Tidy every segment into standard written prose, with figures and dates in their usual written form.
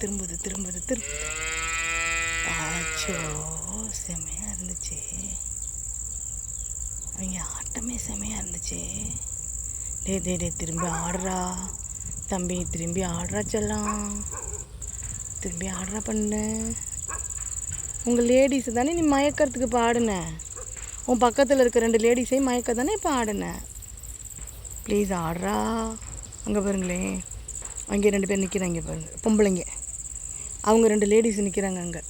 திரும்புது. ஆச்சோ, செமையாக இருந்துச்சு. அவங்க ஆட்டமே செமையாக இருந்துச்சு. டே திரும்பி ஆடுறா தம்பி, திரும்பி ஆடுறா செல்லம், திரும்பி ஆடுறா பண்ணு. உங்கள் லேடிஸை தானே நீ மயக்கிறதுக்கு இப்போ ஆடுன. உன் பக்கத்தில் இருக்க 2 லேடிஸையும் மயக்க தானே இப்போ ஆடுன. ப்ளீஸ் ஆடுறா. அங்கே பாருங்களேன், அங்கே 2 பேர் நிற்கிறாங்க பாருங்க, பொம்பளைங்க. அவங்க 2 லேடிஸ் நிற்கிறாங்க அங்கே.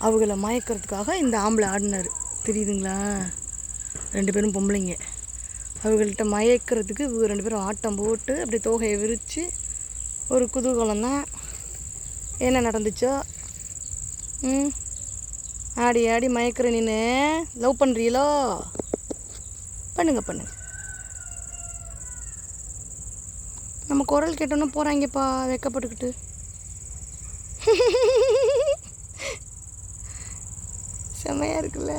அவங்கள மயக்கிறதுக்காக இந்த ஆம்பளை ஆடினார், தெரியுதுங்களா? 2 பேரும் பொம்பளைங்க. அவங்கள்ட்ட மயக்கிறதுக்கு இவங்க 2 பேரும் ஆட்டம் போட்டு அப்படியே தோகையை விரித்து ஒரு குதூகலம் தான். என்ன நடந்துச்சோ? ஆடி மயக்கிற நின்று லவ் பண்ணுறீங்களோ? பண்ணுங்க. நம்ம குரல் கேட்டோன்னா போகிறாங்கப்பா வெக்கப்பட்டுக்கிட்டு. செம்மையாக இருக்குல்ல?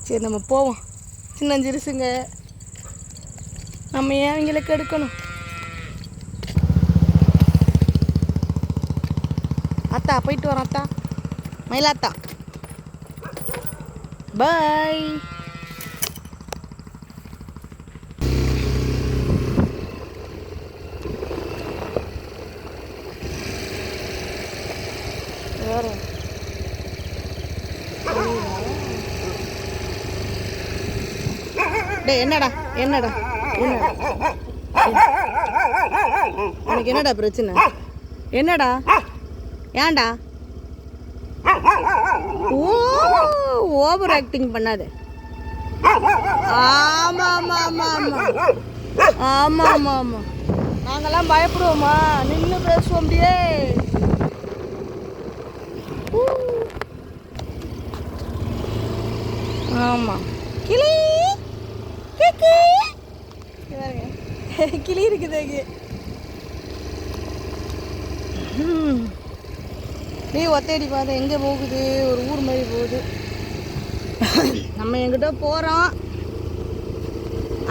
சரி நம்ம போவோம். சின்னஞ்சிருசுங்க, நம்ம ஏன் அவங்களுக்கு எடுக்கணும்? அத்தா போயிட்டு வரோம். அத்தா மயிலாத்தா, பாய். என்னடா உனக்கு என்னடா பிரச்சனை? என்னடா? ஏன்டா ஓவர் ஆக்டிங் பண்ணாத. ஆமா நாங்கெல்லாம் பயப்படுவோமா? நின்று பேசுவோம் அப்படியே. ஆமா, கிளி கிளி இருக்குது அங்கே. நீ ஒத்தேடி பார்த்தா எங்கே போகுது? ஒரு ஊர் மாதிரி போகுது. நம்ம எங்கிட்ட போகிறோம்.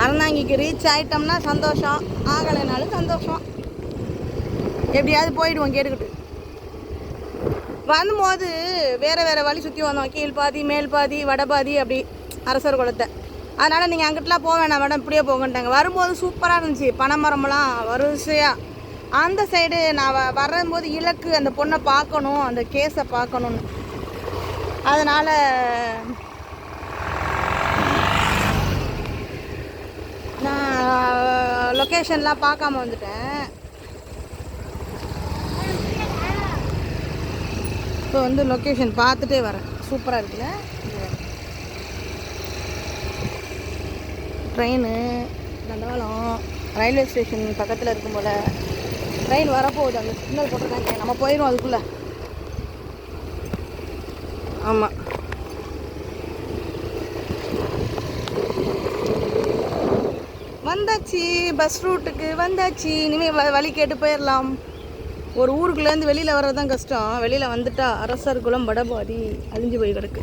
அறந்தாங்கிக்கு ரீச் ஆகிட்டோம்னா சந்தோஷம், ஆகலைனாலும் சந்தோஷம். எப்படியாவது போயிடுவோம் கேட்டுக்கிட்டு. வரும்போது வேறு வழி சுற்றி வந்தோம். கீழ் பாதி, மேல் பாதி, வடபாதி, அப்படி அரசர் குளத்தை. அதனால் நீங்கள் அங்கிட்டலாம் போக வேணாம் மேடம், இப்படியே போங்கன்ட்டாங்க. வரும்போது சூப்பராக இருந்துச்சு, பனைமரம்லாம் வரிசையாக. அந்த சைடு நான் வரும்போது இலக்கு அந்த பொண்ணை பார்க்கணும், அந்த கேஸை பார்க்கணுன்னு. அதனால் நான் லொக்கேஷன்லாம் பார்க்காம வந்துட்டேன். இப்போ வந்து லொக்கேஷன் பார்த்துட்டே வரேன். சூப்பராக இருக்குல்ல? ட்ரெயின் தண்டவாளம் ரயில்வே ஸ்டேஷன் பக்கத்தில் இருக்கும் போல். ட்ரெயின் வரப்போகுது, அங்கே சிக்னல் போட்டிருக்காங்க. நம்ம போயிடும் அதுக்குள்ளே. ஆமாம், வந்தாச்சு, பஸ் ரூட்டுக்கு வந்தாச்சு. இனிமேல் வழி கேட்டு போயிடலாம். ஒரு ஊருக்குள்ளேருந்து வெளியில் வர்றது தான் கஷ்டம். வெளியில் வந்துட்டா அரசர் குளம் வடபாதி அழிஞ்சு போய் கிடக்கு.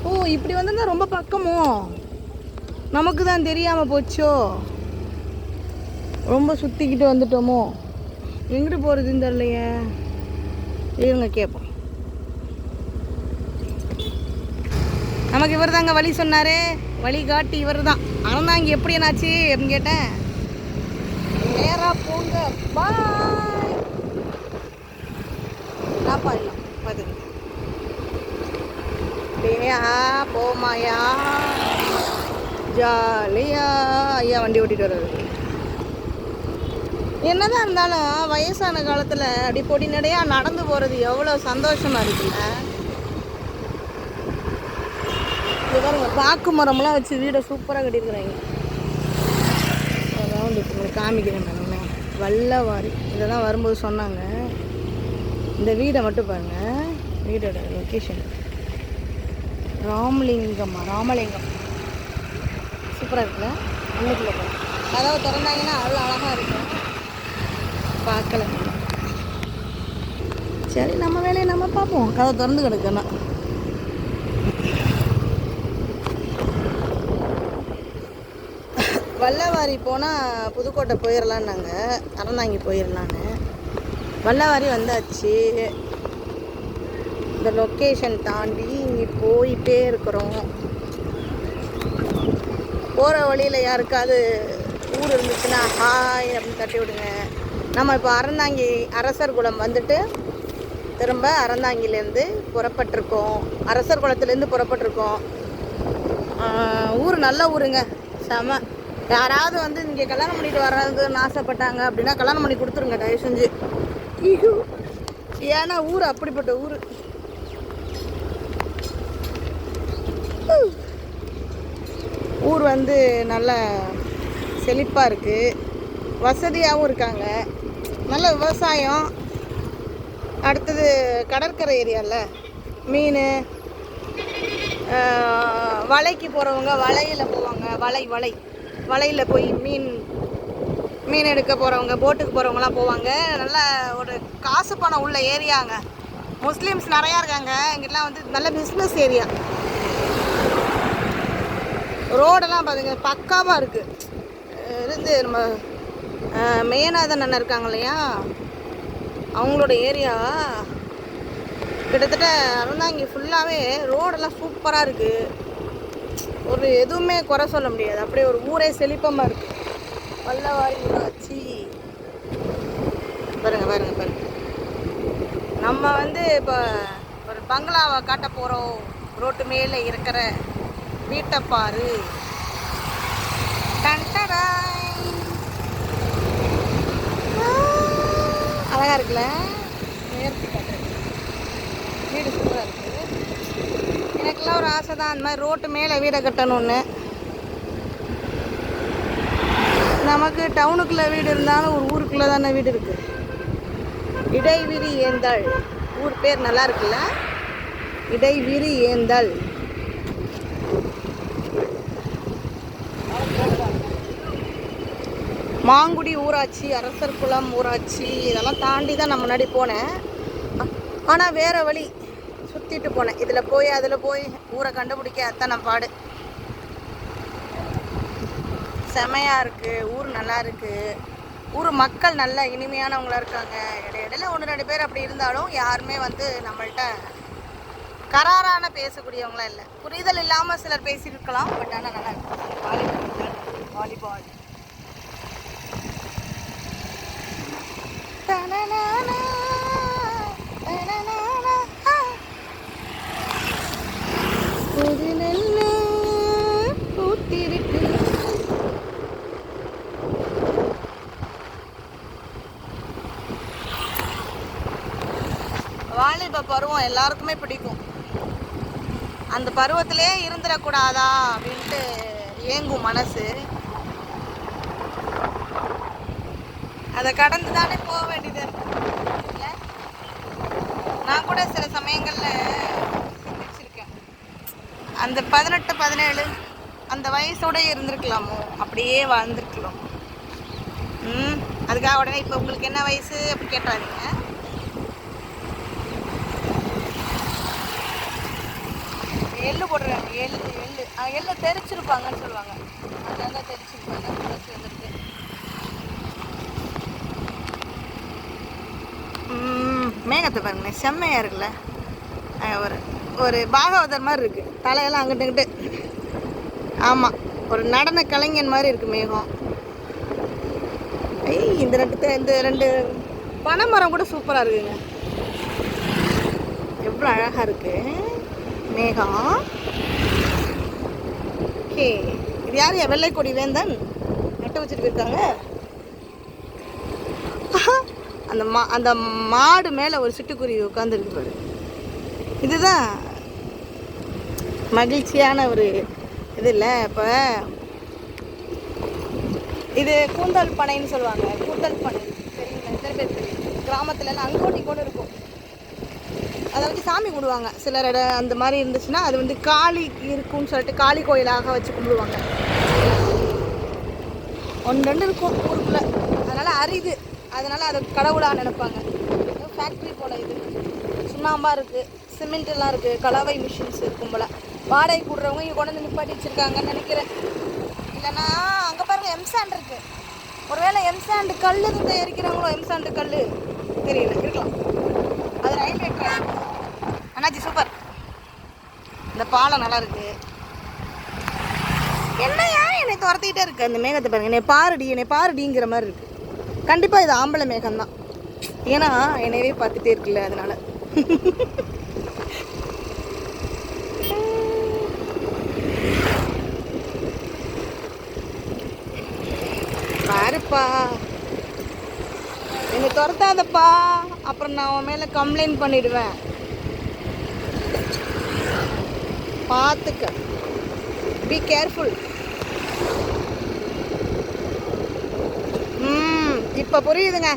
ஓ, இப்படி வந்திருந்தா ரொம்ப பக்கமோ? நமக்கு தான் தெரியாமல் போச்சோ? ரொம்ப சுற்றிக்கிட்டு வந்துட்டோமோ? எங்கிட்டு போகிறதுன்னு தெரியலையே. இருங்க கேட்போம். நமக்கு இவர் தாங்க வழி சொன்னார், வழி காட்டி இவர் தான். ஆனால் இங்கே எப்படி என்னாச்சு அப்படின்னு கேட்டேன். நேராக போங்க, பாய். நாப்பா இல்லை பார்த்துங்க. டேயா போமாயா, ஜாலியா ஐயா வண்டி ஓட்டிகிட்டு வர்றாரு. என்னதான் இருந்தாலும் வயசான காலத்தில் அப்படி பொடி நடையாக நடந்து போகிறது எவ்வளோ சந்தோஷமாக இருக்குல்ல? இது பாருங்க, பாக்கு மரம்லாம் வச்சு வீடை சூப்பராக கட்டியிருக்கிறாங்க. அதான் வந்து உங்களுக்கு காமிக்கிறேன் நானுமே. வல்லவாரி இதெல்லாம் வரும்போது சொன்னாங்க. இந்த வீடை மட்டும் பாருங்கள், வீடோட லொக்கேஷன் ராமலிங்கம் சூப்பராக இருக்குல்ல? உள்ளுக்குள்ளே போகிறேன். கதவை திறந்தாங்கன்னா அவ்வளோ அழகாக இருக்கும். பார்க்கல. சரி, நம்ம வேலையை நம்ம பார்ப்போம். கதை திறந்து கிடக்கணும். வல்லவாரி போனால் புதுக்கோட்டை போயிடலான்னாங்க, அறந்தாங்கி போயிடலான்னு. வல்லவாரி வந்தாச்சு. இந்த லொக்கேஷன் தாண்டி போயிட்டே இருக்கிறோம். போகிற வழியில் யாருக்காவது ஊர் இருந்துச்சுன்னா ஹாய் அப்படின்னு தட்டி விடுங்க. நம்ம இப்போ அறந்தாங்கி அரசர் குளம் வந்துட்டு திரும்ப அறந்தாங்கிலேருந்து புறப்பட்டிருக்கோம். அரசர் குளத்துலேருந்து புறப்பட்டிருக்கோம். ஊர் நல்ல ஊருங்க, செம. யாராவது வந்து இங்கே கல்யாணம் பண்ணிட்டு வர்றதுன்னு ஆசைப்பட்டாங்க அப்படின்னா கல்யாணம் பண்ணி கொடுத்துருங்க தயவு செஞ்சு. ஏன்னா ஊர் அப்படிப்பட்ட ஊர். ஊர் வந்து நல்ல செழிப்பாக இருக்குது, வசதியாகவும் இருக்காங்க, நல்ல விவசாயம். அடுத்தது கடற்கரை ஏரியாவில் மீன், வலைக்கு போகிறவங்க வலையில் போவாங்க. வலையில் போய் மீன் எடுக்க போகிறவங்க, போட்டுக்கு போகிறவங்களாம் போவாங்க. நல்லா ஒரு காசு பணம் உள்ள ஏரியாங்க. முஸ்லீம்ஸ் நிறையா இருக்காங்க இங்கெல்லாம். வந்து நல்ல பிஸ்னஸ் ஏரியா. ரோடெல்லாம் பார்த்துங்க பக்காவாக இருக்குது. இருந்து நம்ம மேனாதன் அண்ணன் இருக்காங்க இல்லையா, அவங்களோட ஏரியா கிட்டத்தட்ட அறந்தாங்கி ஃபுல்லாகவே ரோடெல்லாம் சூப்பராக இருக்குது. ஒரு எதுவுமே குறை சொல்ல முடியாது. அப்படியே ஒரு ஊரே செழிப்பமாக இருக்குது. வல்லவாரி ஊராட்சி பாருங்க. நம்ம வந்து இப்போ ஒரு பங்களாவை காட்ட போகிறோம். ரோட்டு மேலே இருக்கிற வீட்டை பாரு. அழகாக இருக்குல்ல, நேர்த்தி காட்டுறது. வீடு சூப்பராக இருக்குது. எனக்கெல்லாம் ஒரு ஆசை தான் அந்த மாதிரி ரோட்டு மேலே வீடை கட்டணும்னு. நமக்கு டவுனுக்குள்ளே வீடு இருந்தாலும் ஒரு ஊருக்குள்ளே தானே வீடு இருக்குது. இடைவிரி ஏந்தாள் ஊர் பேர் நல்லா இருக்குல்ல, இடைவிரி ஏந்தாள். மாங்குடி ஊராட்சி, அரசர் குளம் ஊராட்சி, இதெல்லாம் தாண்டி தான் நான் முன்னாடி போனேன். ஆனால் வேறு வழி சுற்றிட்டு போனேன். இதில் போய் அதில் போய் ஊரை கண்டுபிடிக்க அத்தனை பாடு. செமையாக இருக்குது. ஊர் நல்லா இருக்குது. ஊர் மக்கள் நல்ல இனிமையானவங்களாக இருக்காங்க. இடையில 1-2 பேர் அப்படி இருந்தாலும் யாருமே வந்து நம்மள்கிட்ட கராரான பேசக்கூடியவங்களாம் இல்லை. புரிதல் இல்லாமல் சிலர் பேசியிருக்கலாம். பட் ஆனால் நல்லா இருக்கு. வாலிபால் வாலிப பருவம் எல்லாருக்குமே பிடிக்கும். அந்த பருவத்திலே இருந்துடக்கூடாதா அப்படின்ட்டு ஏங்கும் மனசு. அதை கடந்து தானே போக வேண்டியது இருக்கு. நான் கூட சில சமயங்களில் சிந்திச்சிருக்கேன், அந்த 18-17 அந்த வயசோட இருந்திருக்கலாமோ, அப்படியே வாழ்ந்துருக்கலாம். அதுக்காக உடனே இப்போ உங்களுக்கு என்ன வயசு அப்படி கேட்டாதீங்க. எள்ளு போடுறாங்க, எள்ளு தெரிச்சிருப்பாங்கன்னு சொல்லுவாங்க. அதனால தெரிச்சிருப்பாங்க. மனசு வந்துருக்கு. மேகத்தை பாருங்களேன், செம்மையாக இருக்குல்ல. ஒரு பாகவதர் மாதிரி இருக்குது. தலையெல்லாம் அங்கிட்டு இங்கிட்டு. ஆமாம், ஒரு நடன கலைஞன் மாதிரி இருக்குது மேகம். இந்த 2 பனைமரம் கூட சூப்பராக இருக்குங்க. எவ்வளோ அழகாக இருக்குது மேகம். ஓகே, இது யார்? வெள்ளைக்கொடி வேந்தன் நட்டு வச்சுட்டு போயிருக்காங்க. அந்த மாடு மேலே ஒரு சிட்டுக்குருவி உட்காந்துருக்கு பாரு. இதுதான் மகிழ்ச்சியான ஒரு இது இல்லை. இப்போ இது கூந்தல் பனைன்னு சொல்லுவாங்க. கூந்தல் பனை தெரியுங்களா? எத்தனை பேர் தெரியும்? கிராமத்துலலாம் அங்கோட்டி கூட இருக்கும். அதை வச்சு சாமி கும்பிடுவாங்க. சிலர் அந்த மாதிரி இருந்துச்சுன்னா அது வந்து காளி இருக்கும்னு சொல்லிட்டு காளி கோயிலாக வச்சு கும்பிடுவாங்க. 1-2 இருக்கும் ஊருக்குள்ளே. அதனால் அரிது. அதனால் அதை கடவுளாக நினைப்பாங்க. ஃபேக்ட்ரி போல் இது சுண்ணாம்பாக இருக்குது, சிமெண்ட்டெல்லாம் இருக்குது, கலவை மிஷின்ஸ் இருக்கும் போல். வாடகை கூடுறவங்க இங்கே கொண்டு வந்து நிப்பாட்டி வச்சுருக்காங்கன்னு நினைக்கிறேன். இல்லைன்னா அங்கே பாருங்கள் எம்சாண்ட் இருக்குது. ஒருவேளை எம்சாண்டு கல் தயாரிக்கிறாங்களோ, எம்சாண்டு கல் தெரியல, இருக்கலாம். அது ரயில்வே ட்ராக். அண்ணாச்சி சூப்பர். இந்த பாலம் நல்லா இருக்கு. என்னையா என்னை துரத்திக்கிட்டே இருக்கு அந்த மேகத்தை பாருங்க. என்னை பாருடிங்கிற மாதிரி இருக்கு. கண்டிப்பாக இது ஆம்பளை மேகம்தான். ஏன்னா என்னையவே பார்த்துட்டே இருக்குல்ல, அதனால. பாருப்பா, என்னை துரத்தாதப்பா, அப்புறம் நான் உன் மேலே கம்ப்ளைண்ட் பண்ணிடுவேன். பார்த்துக்க, பி கேர்ஃபுல். இப்போ புரியுதுங்க.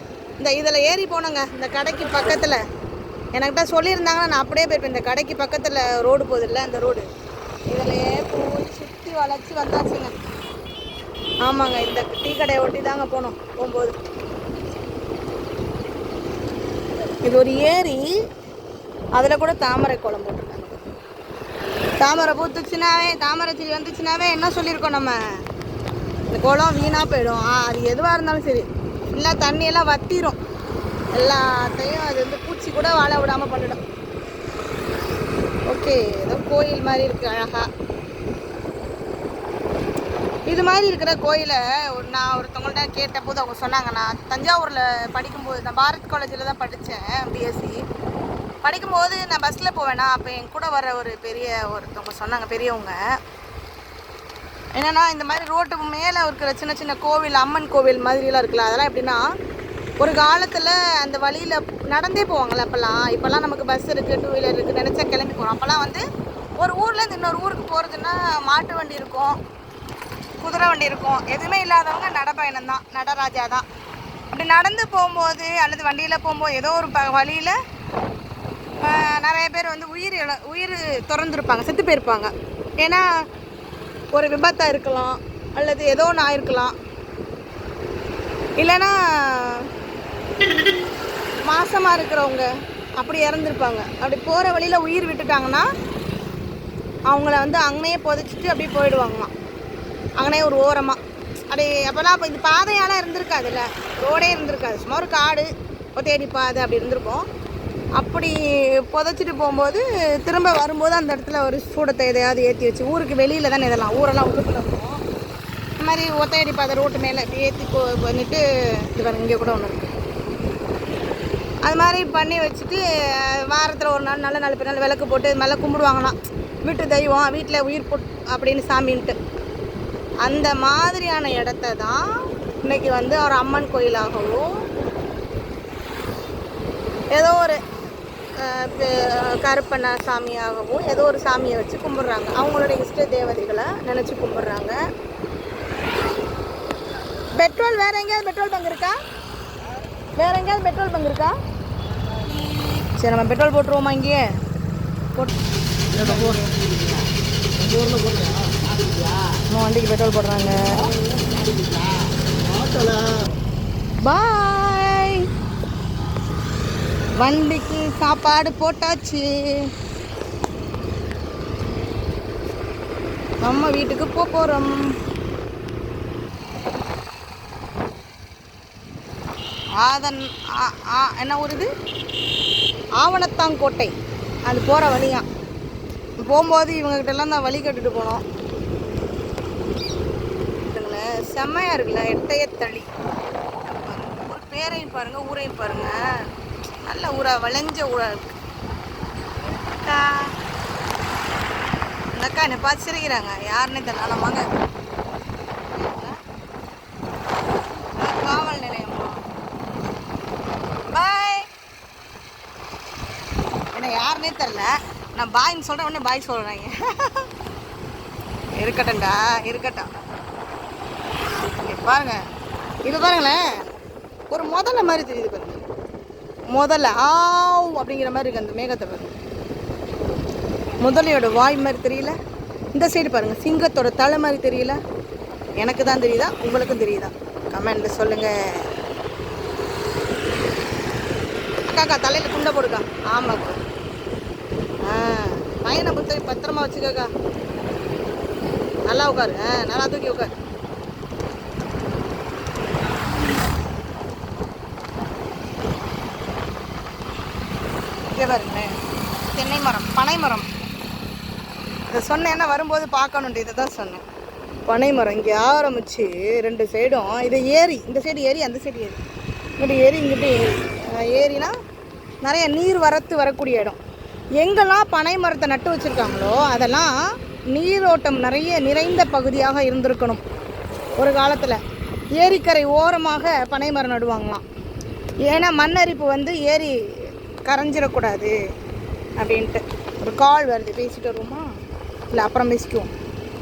இதில் ஏறி போனோங்க, இந்த கடைக்கு பக்கத்தில். எனக்கிட்ட சொல்லியிருந்தாங்கன்னா நான் அப்படியே போயிருப்பேன். இந்த கடைக்கு பக்கத்தில் ரோடு போகுதுல்ல, அந்த ரோடு இதில் போய் சுற்றி வளைச்சி வந்தாச்சுங்க. ஆமாங்க, இந்த டீ கடையை ஒட்டி தாங்க போனோம். போகும்போது இது ஒரு ஏரி, அதில் கூட தாமரை கோலம் போட்டிருக்காங்க. தாமரை பூத்துச்சுனாவே, தாமரை செடி வந்துச்சுனாவே என்ன சொல்லியிருக்கோம் நம்ம, இந்த குளம் வீணாக போயிடும். அது எதுவாக இருந்தாலும் சரி, இல்லை தண்ணியெல்லாம் வத்திரும், எல்லாத்தையும் அது வந்து பூச்சி கூட வாழ விடாமல் பண்ணிடும். ஓகே, ஏதோ கோயில் மாதிரி இருக்குது அழகாக. இது மாதிரி இருக்கிற கோயிலை நான் ஒருத்தவங்கள்ட்ட கேட்டபோது அவங்க சொன்னாங்க, நான் தஞ்சாவூரில் படிக்கும்போது, நான் பாரத் காலேஜில் தான் படித்தேன் பிஎஸ்சி. படிக்கும்போது நான் பஸ்ஸில் போவேன்னா, அப்போ என் கூட வர ஒருத்தவங்க சொன்னாங்க, பெரியவங்க, என்னென்னா இந்த மாதிரி ரோட்டுக்கு மேலே இருக்கிற சின்ன சின்ன கோவில், அம்மன் கோவில் மாதிரிலாம் இருக்குல்ல, அதெல்லாம் எப்படின்னா ஒரு காலத்தில் அந்த வழியில் நடந்தே போவாங்கள்ல. இப்போல்லாம் நமக்கு பஸ் இருக்குது, டூ வீலர் இருக்குது, நினச்சா கிளம்பி போகிறோம். அப்போல்லாம் வந்து ஒரு ஊர்லேருந்து இன்னொரு ஊருக்கு போகிறதுன்னா மாட்டு வண்டி இருக்கும், குதிரை வண்டி இருக்கும். எதுவுமே இல்லாதவங்க நடைப்பயணம் தான், நடராஜா தான். இப்படி நடந்து போகும்போது அல்லது வண்டியில் போகும்போது ஏதோ ஒரு வழியில் நிறைய பேர் வந்து உயிர் திறந்துருப்பாங்க, செத்து போயிருப்பாங்க. ஏன்னா ஒரு விபத்தாக இருக்கலாம், அல்லது ஏதோ ஒன்று ஆயிருக்கலாம், இல்லைன்னா மாசமாக இருக்கிறவங்க அப்படி இறந்துருப்பாங்க. அப்படி போகிற வழியில் உயிர் விட்டுட்டாங்கன்னா அவங்கள வந்து அங்கேயே புதைச்சிட்டு அப்படியே போயிடுவாங்களாம், அங்கேயே ஒரு ஓரமாக. அப்படி அப்போல்லாம் இப்போ இந்த பாதையாலாம் இருந்திருக்காதுல்ல, ரோடே இருந்திருக்காது, சும்மா ஒரு காடு, தேடி பாதை அப்படி இருந்திருக்கும். அப்படி புதைச்சிட்டு போகும்போது திரும்ப வரும்போது அந்த இடத்துல ஒரு சூடத்தை எதையாவது ஏற்றி வச்சு, ஊருக்கு வெளியில் தானே இதெல்லாம், ஊரெல்லாம் உள்ளுக்குள்ள இருக்கும், இந்த மாதிரி ஒத்தையடி பாதை ரோட்டு மேலே ஏற்றி பண்ணிவிட்டு, இது பாருங்க இங்கே கூட ஒன்று இருக்குது, அது மாதிரி பண்ணி வச்சுட்டு வாரத்தில் ஒரு நாள், நல்ல நாள் பின்னால் விளக்கு போட்டு இது மாதிரிலாம் கும்பிடுவாங்களாம். வீட்டு தெய்வம், வீட்டில் உயிர் போட் அப்படின்னு சாமின்ட்டு. அந்த மாதிரியான இடத்த தான் இன்றைக்கி வந்து ஒரு அம்மன் கோயிலாகவும், ஏதோ ஒரு கருப்பண்ண சாமியாகவும் ஏதோ ஒரு சாமியை வச்சு கும்பிட்றாங்க. அவங்களுடைய இஷ்ட தேவதைகளை நினச்சி கும்பிட்றாங்க. பெட்ரோல் வேறு எங்கேயாவது பெட்ரோல் பங்க் இருக்கா? வேறு எங்கேயாவது பெட்ரோல் பங்க் இருக்கா? சரி, நம்ம பெட்ரோல் போட்டுருவோமா? இங்கேயே வண்டிக்கு பெட்ரோல் போடுறாங்க. பாய், வண்டிக்கு சாப்பாடு போட்டாச்சு, நம்ம வீட்டுக்கு போகிறோம். என்ன ஊர் இது? ஆவணத்தாங்கோட்டை. அது போகிற வழியா. போகும்போது இவங்ககிட்டலாம் தான் வழி கட்டுட்டு போனோம். செம்மையாக இருக்குல்ல, எட்டையத்தளி. ஒரு பேரையும் பாருங்கள், ஊரையும் பாருங்கள், நல்ல ஊரா, வளைஞ்ச ஊரா இருக்கு. இந்த அக்கா என்னை பார்த்து சிரிக்கிறாங்க, யாருன்னே தெரியல. வாங்க, காவல் நிலையமா? பாய். என்ன யாருன்னே தெரில, நான் பாய்ன்னு சொல்கிறேன், உடனே பாய் சொல்கிறாங்க. இருக்கட்டும்டா, இருக்கட்டும். பாருங்க, இது பாருங்களேன், ஒரு முதல்ல மாதிரி தெரியுது பாருங்க. முதல்ல ஆவ் அப்படிங்கிற மாதிரி இருக்குது அந்த மேகத்தை பாருங்க. முதலையோட வாய் மாதிரி தெரியல. இந்த சைடு பாருங்க, சிங்கத்தோட தலை மாதிரி தெரியல. எனக்கு தான் தெரியுதா, உங்களுக்கும் தெரியுதா? கமெண்ட்ல சொல்லுங்க. அக்காக்கா தலையில் குண்டை போடுக்கா. ஆமாக்கா. பையனை புத்தகை பத்திரமா வச்சுக்கக்கா. நல்லா உட்காரு, நல்லா தூக்கி உட்காரு. இங்கே பாருங்க, தென்னை மரம், பனை மரம். இதை சொன்னேன்னா வரும்போது பார்க்கணுன்ட்டு இதை தான் சொன்னேன். பனை மரம் இங்கே ஆரம்பித்து 2 சைடும், இது ஏரி, இந்த சைடு ஏரி, அந்த சைடு ஏரி, இங்கிட்ட ஏரி, இங்கிட்ட ஏரி. ஏரினா நிறைய நீர் வரத்து வரக்கூடிய இடம். எங்கெல்லாம் பனை மரத்தை நட்டு வச்சுருக்காங்களோ அதெல்லாம் நீரோட்டம் நிறைந்த பகுதியாக இருந்திருக்கணும். ஒரு காலத்தில் ஏரிக்கரை ஓரமாக பனை மரம் நடுவாங்களாம். ஏன்னா மண்ணரிப்பு வந்து ஏரி கரைஞ்சிடக்கூடாது அப்படின்ட்டு. ஒரு கால் வருது, பேசிட்டு வருவோமா இல்லை அப்புறம் பேசிக்குவோம்.